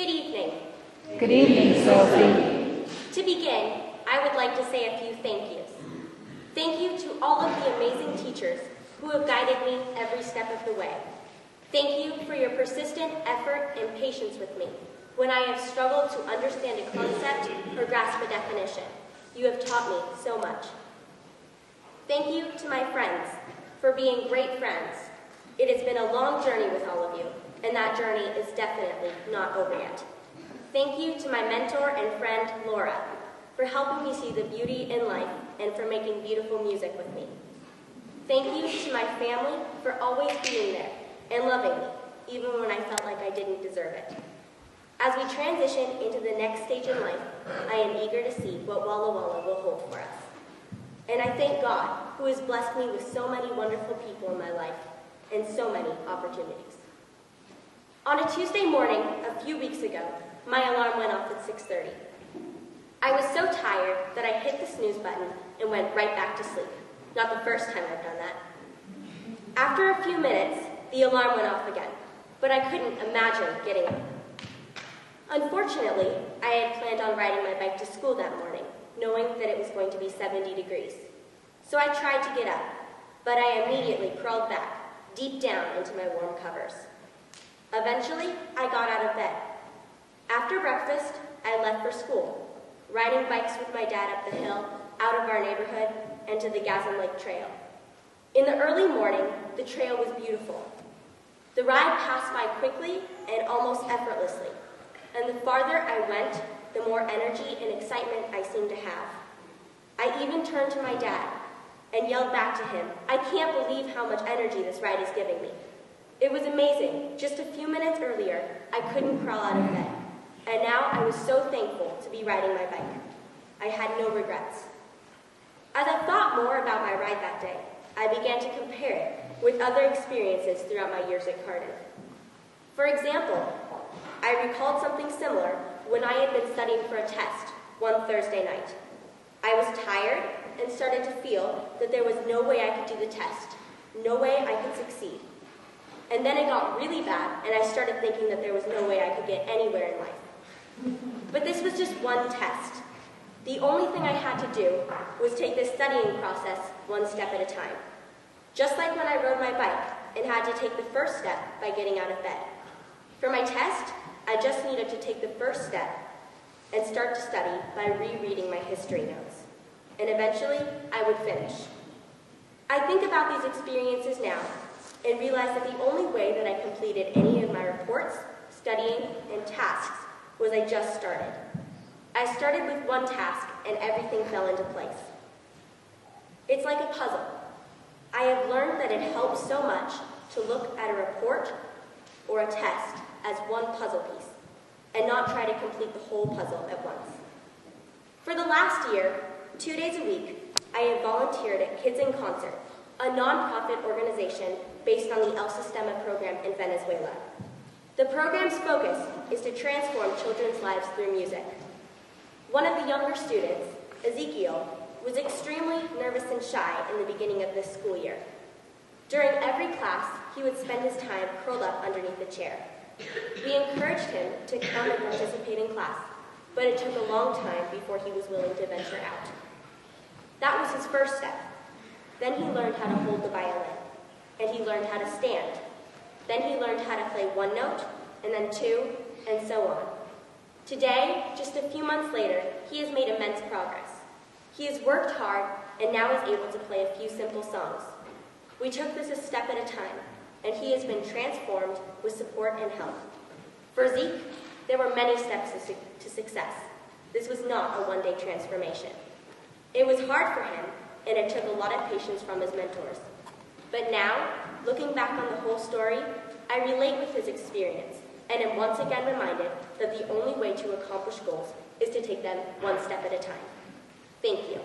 Good evening. Good evening, Sophie. To begin, I would like to say a few thank yous. Thank you to all of the amazing teachers who have guided me every step of the way. Thank you for your persistent effort and patience with me when I have struggled to understand a concept or grasp a definition. You have taught me so much. Thank you to my friends for being great friends. It has been a long journey with all of you, and that journey is definitely not over yet. Thank you to my mentor and friend, Laura, for helping me see the beauty in life and for making beautiful music with me. Thank you to my family for always being there and loving me, even when I felt like I didn't deserve it. As we transition into the next stage in life, I am eager to see what Walla Walla will hold for us. And I thank God, who has blessed me with so many wonderful people in my life and so many opportunities. On a Tuesday morning, a few weeks ago, my alarm went off at 6:30. I was so tired that I hit the snooze button and went right back to sleep. Not the first time I've done that. After a few minutes, the alarm went off again, but I couldn't imagine getting up. Unfortunately, I had planned on riding my bike to school that morning, knowing that it was going to be 70 degrees. So I tried to get up, but I immediately crawled back, deep down into my warm covers. Eventually, I got out of bed. After breakfast, I left for school, riding bikes with my dad up the hill, out of our neighborhood, and to the Gasm Lake Trail. In the early morning, the trail was beautiful. The ride passed by quickly and almost effortlessly, and the farther I went, the more energy and excitement I seemed to have. I even turned to my dad and yelled back to him, "I can't believe how much energy this ride is giving me." It was amazing. Just a few minutes earlier, I couldn't crawl out of bed, and now I was so thankful to be riding my bike. I had no regrets. As I thought more about my ride that day, I began to compare it with other experiences throughout my years at Carden. For example, I recalled something similar when I had been studying for a test one Thursday night. I was tired and started to feel that there was no way I could do the test, no way I could succeed. And then it got really bad, and I started thinking that there was no way I could get anywhere in life. But this was just one test. The only thing I had to do was take this studying process one step at a time. Just like when I rode my bike and had to take the first step by getting out of bed. For my test, I just needed to take the first step and start to study by rereading my history notes. And eventually, I would finish. I think about these experiences now and realize that the only way that I completed any of my reports, studying, and tasks was I just started. I started with one task and everything fell into place. It's like a puzzle. I have learned that it helps so much to look at a report or a test as one puzzle piece and not try to complete the whole puzzle at once. For the last year, 2 days a week, I have volunteered at Kids in Concert, a nonprofit organization based on the El Sistema program in Venezuela. The program's focus is to transform children's lives through music. One of the younger students, Ezekiel, was extremely nervous and shy in the beginning of this school year. During every class, he would spend his time curled up underneath a chair. We encouraged him to come and participate in class, but it took a long time before he was willing to venture out. That was his first step. Then he learned how to hold the violin, and he learned how to stand. Then he learned how to play one note, and then two, and so on. Today, just a few months later, he has made immense progress. He has worked hard and now is able to play a few simple songs. We took this a step at a time, and he has been transformed with support and help. For Zeke, there were many steps to success. This was not a one-day transformation. It was hard for him, and it took a lot of patience from his mentors. But now, looking back on the whole story, I relate with his experience and am once again reminded that the only way to accomplish goals is to take them one step at a time. Thank you.